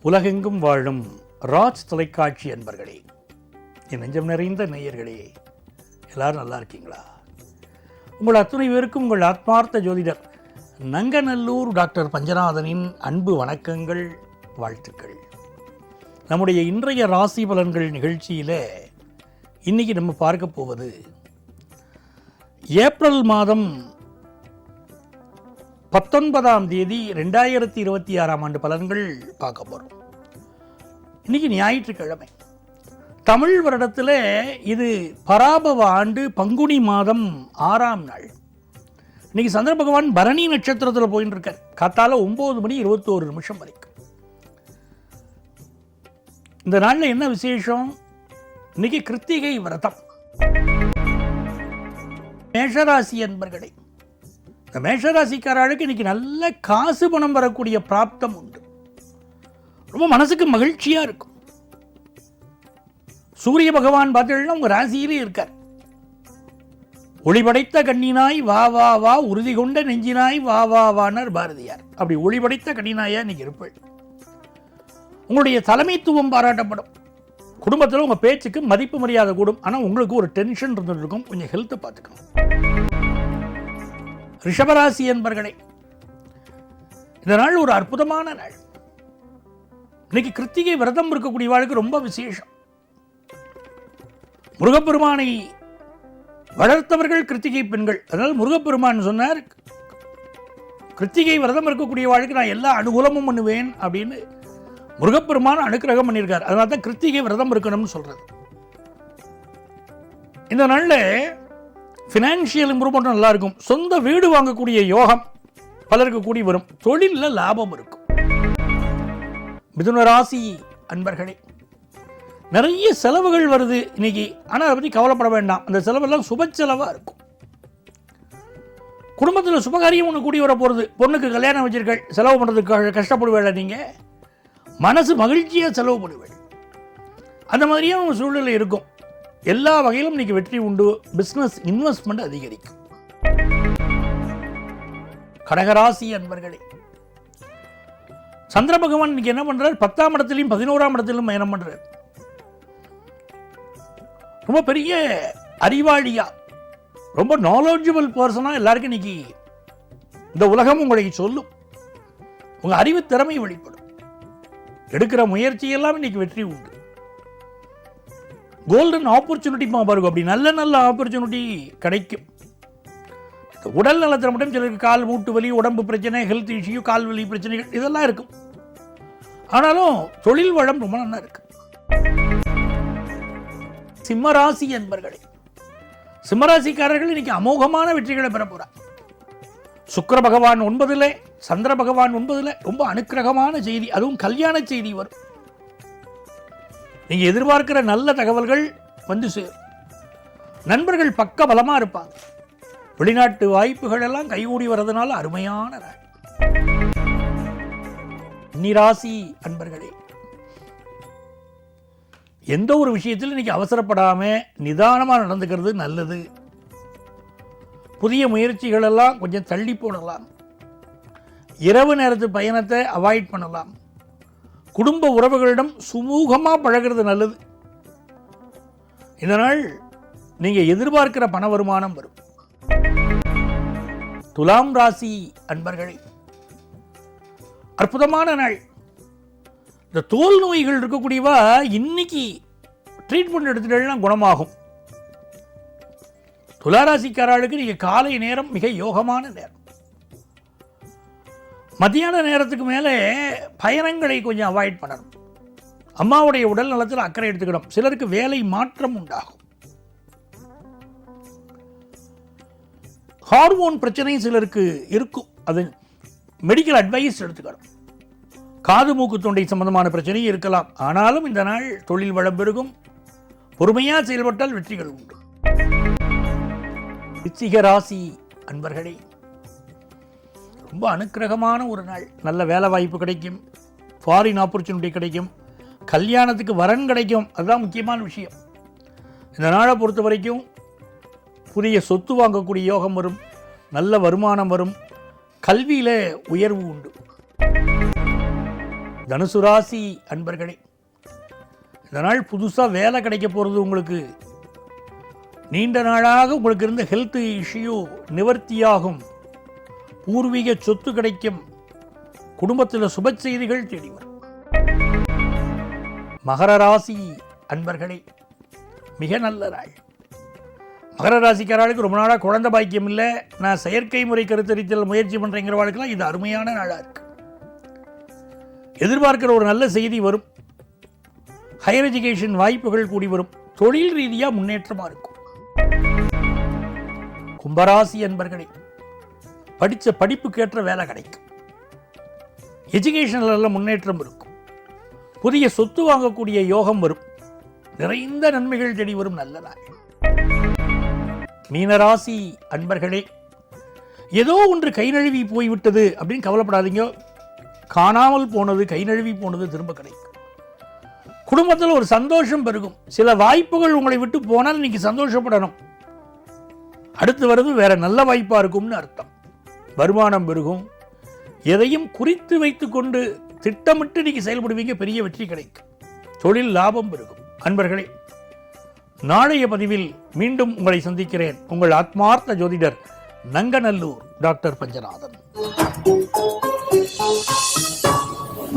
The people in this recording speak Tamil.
உலகெங்கும் வாழும் ராஜ் தொலைக்காட்சி அன்பர்களே, என் நெஞ்சம் நிறைந்த நேயர்களே, எல்லாரும் நல்லா இருக்கீங்களா? உங்கள் அத்துணை பேருக்கும் உங்கள் ஆத்மார்த்த ஜோதிடர் நங்கநல்லூர் டாக்டர் பஞ்சநாதனின் அன்பு வணக்கங்கள், வாழ்த்துக்கள். நம்முடைய இன்றைய ராசி பலன்கள் நிகழ்ச்சியில் இன்னைக்கு நம்ம பார்க்க போவது ஏப்ரல் மாதம் 19ஆம் தேதி 2026ஆம் ஆண்டு பலன்கள் பார்க்க போகிறோம். இன்னைக்கு ஞாயிற்றுக்கிழமை, தமிழ் வருடத்தில் இது பராபவ ஆண்டு பங்குனி மாதம் 6ஆம் நாள். இன்னைக்கு சந்திர பகவான் பரணி நட்சத்திரத்தில் போயின்னு இருக்கார். காத்தால 9 மணி 21 நிமிஷம் வரைக்கும். இந்த நாளில் என்ன விசேஷம்? இன்னைக்கு கிருத்திகை விரதம். மேஷராசி அன்பர்களே, இந்த மேஷராசிக்காரர்களுக்கு இன்னைக்கு நல்ல காசு பணம் வரக்கூடிய பிராப்தம் உண்டு. ரொம்ப மனசுக்கு மகிழ்ச்சியா இருக்கும். சூரிய பகவான் பார்த்தீங்கன்னா உங்க ராசியிலே இருக்கார். ஒளிபடைத்த கண்ணினாய் வா வா வா, உறுதி கொண்ட நெஞ்சினாய் வா வா வானர் பாரதியார். அப்படி ஒளிபடைத்த கண்ணினாயா இன்னைக்கு இருப்பேன். உங்களுடைய தலைமைத்துவம் பாராட்டப்படும். குடும்பத்தில் உங்க பேச்சுக்கு மதிப்பு மரியாதை கூடும். ஆனால் உங்களுக்கு ஒரு டென்ஷன் இருந்துட்டு இருக்கும். கொஞ்சம் ஹெல்த்தை பார்த்துக்கணும். ரிஷபராசி என்பர்களே, இந்த நாள் ஒரு அற்புதமான நாள். இன்னைக்கு கிருத்திகை விரதம் இருக்கக்கூடிய வாழ்க்கை ரொம்ப விசேஷம். முருகப்பெருமானை வளர்த்தவர்கள் கிருத்திகை பெண்கள். அதனால் முருகப்பெருமான் சொன்னார், கிருத்திகை விரதம் இருக்கக்கூடிய வாழ்க்கை நான் எல்லா அனுகூலமும் பண்ணுவேன் அப்படின்னு முருகப்பெருமான் அனுக்கிரகம் பண்ணியிருக்கார். அதனால தான் கிருத்திகை விரதம் இருக்கணும்னு சொல்றது. இந்த நாளில் ஃபினான்ஷியல் இம்ப்ரூவ்மெண்ட் நல்லா இருக்கும். சொந்த வீடு வாங்கக்கூடிய யோகம் பலருக்கு கூடி வரும். தொழிலில் லாபம் இருக்கும். மிதுன ராசி அன்பர்களே, நிறைய செலவுகள் வருது இன்னைக்கு. ஆனால் அதை பற்றி கவலைப்பட வேண்டாம். அந்த செலவெல்லாம் சுப செலவாக இருக்கும். குடும்பத்தில் சுபகாரியம் ஒன்று கூடி வர போகிறது. பொண்ணுக்கு கல்யாணம் வச்சிருக்க, செலவு பண்ணுறதுக்கு கஷ்டப்படுவேல, நீங்கள் மனசு மகிழ்ச்சியாக செலவு பண்ணுவேன். அந்த மாதிரியே உங்கள் சூழ்நிலை இருக்கும். எல்லா வகையிலும் இன்னைக்கு வெற்றி உண்டு. பிஸ்னஸ் இன்வெஸ்ட்மெண்ட் அதிகரிக்கும். கடகராசி அன்பர்களே, சந்திர பகவான் இன்னைக்கு என்ன பண்றார்? 10ஆம் இடத்திலையும் 11ஆம் இடத்திலும் பயணம் பண்றார். ரொம்ப பெரிய அறிவாளியா, ரொம்ப நாலேஜபிள் பர்சனா எல்லாருக்கும் இன்னைக்கு இந்த உலகம் உங்களுக்கு சொல்லும். உங்க அறிவு திறமை வெளிப்படும். எடுக்கிற முயற்சியெல்லாம் இன்னைக்கு வெற்றி உண்டு. கோல்டன் ஆப்பர்ச்சுனிட்டி பாருங்க. அப்படி நல்ல நல்ல ஆப்பர்ச்சுனிட்டி கிடைக்கும். உடல் நலத்தில் மட்டும் சிலருக்கு கால் மூட்டு வலி, உடம்பு பிரச்சனை, ஹெல்த் இஷ்யூ, கால் வலி பிரச்சனைகள் இதெல்லாம் இருக்கும். ஆனாலும் தொழில் வளம் ரொம்ப நல்லா இருக்கு. சிம்மராசி என்பர்களே, சிம்மராசிக்காரர்கள் இன்னைக்கு அமோகமான வெற்றிகளை பெற போறார். சுக்கிர பகவான் 9ல், சந்திர பகவான் 9ல். ரொம்ப அனுக்கிரகமான செய்தி, அதுவும் கல்யாண செய்தி வரும். நீங்க எதிர்பார்க்கிற நல்ல தகவல்கள் வந்து சேரும். நண்பர்கள் பக்க பலமா இருப்பாங்க. வெளிநாட்டு வாய்ப்புகள் எல்லாம் கைகூடி வர்றதுனால அருமையான நாள். கன்னிராசி அன்பர்களே, எந்த ஒரு விஷயத்தில் இன்னைக்கு அவசரப்படாம நிதானமா நடந்துக்கிறது நல்லது. புதிய முயற்சிகள் எல்லாம் கொஞ்சம் தள்ளி போடலாம். இரவு நேரத்து பயணத்தை அவாய்ட் பண்ணலாம். குடும்ப உறவுகளிடம் சுமூகமாக பழகிறது நல்லது. இந்த நாள் நீங்க எதிர்பார்க்கிற பண வருமானம் வரும். துலாம் ராசி அன்பர்களே, அற்புதமான நாள். இந்த தோல் நோய்கள் இருக்கக்கூடியவா இன்னைக்கு ட்ரீட்மெண்ட் எடுத்துட்டா குணமாகும். துளாராசிக்காரர்களுக்கு நீங்க காலை நேரம் மிக யோகமான நேரம். மத்தியான நேரத்துக்கு மேலே பயணங்களை கொஞ்சம் அவாய்ட் பண்ணணும். அம்மாவுடைய உடல் நலத்தில் அக்கறை எடுத்துக்கணும். சிலருக்கு வேலை மாற்றம் உண்டாகும். ஹார்மோன் பிரச்சனை சிலருக்கு இருக்கும். அது மெடிக்கல் அட்வைஸ் எடுத்துக்கணும். காது மூக்கு தொண்டை சம்பந்தமான பிரச்சனை இருக்கலாம். ஆனாலும் இந்த நாள் தொழில் வளம் பெருகும். பொறுமையாக செயல்பட்டால் வெற்றிகள் உண்டு. விருச்சிக ராசி அன்பர்களே, ரொம்ப அனுக்கிரகமான ஒரு நாள். நல்ல வேலை வாய்ப்பு கிடைக்கும். ஃபாரின் ஆப்பர்ச்சுனிட்டி கிடைக்கும். கல்யாணத்துக்கு வரன் கிடைக்கும். அதுதான் முக்கியமான விஷயம். இந்த நாளை பொறுத்த வரைக்கும் புதிய சொத்து வாங்கக்கூடிய யோகம் வரும். நல்ல வருமானம் வரும். கல்வியில் உயர்வு உண்டு. தனுசு ராசி அன்பர்களே, இதனால் புதுசாக வேலை கிடைக்க போகிறது உங்களுக்கு. நீண்ட நாளாக உங்களுக்கு இருந்த ஹெல்த் இஷ்யூ நிவர்த்தியாகும். பூர்வீக சொத்து கிடைக்கும். குடும்பத்தில் சுப செய்திகள் தேடி வரும். மகர ராசி அன்பர்களே, மிக நல்ல நாள். மகர ராசிக்காரர்களுக்கு ரொம்ப நாளாக குழந்தை பாக்கியம் இல்லை, நான் செயற்கை முறை கருத்தரித்தல் முயற்சி பண்ணுறேங்கிறவாளுக்கெல்லாம் இது அருமையான நாளாக இருக்கு. எதிர்பார்க்கிற ஒரு நல்ல செய்தி வரும். ஹையர் எஜுகேஷன் வாய்ப்புகள் கூடி வரும். தொழில் ரீதியாக முன்னேற்றமாக இருக்கும். கும்பராசி அன்பர்களே, படித்த படிப்புக்கேற்ற வேலை கிடைக்கும். எஜுகேஷனில் முன்னேற்றம் இருக்கும். புதிய சொத்து வாங்கக்கூடிய யோகம் வரும். நிறைந்த நன்மைகள் தேடி வரும் நல்ல நாள். மீனராசி அன்பர்களே, ஏதோ ஒன்று கை நழுவி போய்விட்டது அப்படின்னு கவலைப்படாதீங்க. காணாமல் போனது, கை நழுவி போனது திரும்ப கிடைக்கும். குடும்பத்தில் ஒரு சந்தோஷம் பெருகும். சில வாய்ப்புகள் உங்களை விட்டு போனால் இன்னைக்கு சந்தோஷப்படணும். அடுத்து வருது வேற நல்ல வாய்ப்பாக இருக்கும்னு அர்த்தம். வருமானம் பெருகும். எதையும் குறித்து வைத்து கொண்டு திட்டமிட்டு இன்னைக்கு செயல்படுவீங்க, பெரிய வெற்றி கிடைக்கும். தொழில் லாபம் பெருகும். அன்பர்களே, நாளைய பதிவில் மீண்டும் உங்களை சந்திக்கிறேன். உங்கள் ஆத்மார்த்த ஜோதிடர் நங்கநல்லூர் டாக்டர் பஞ்சநாதன்.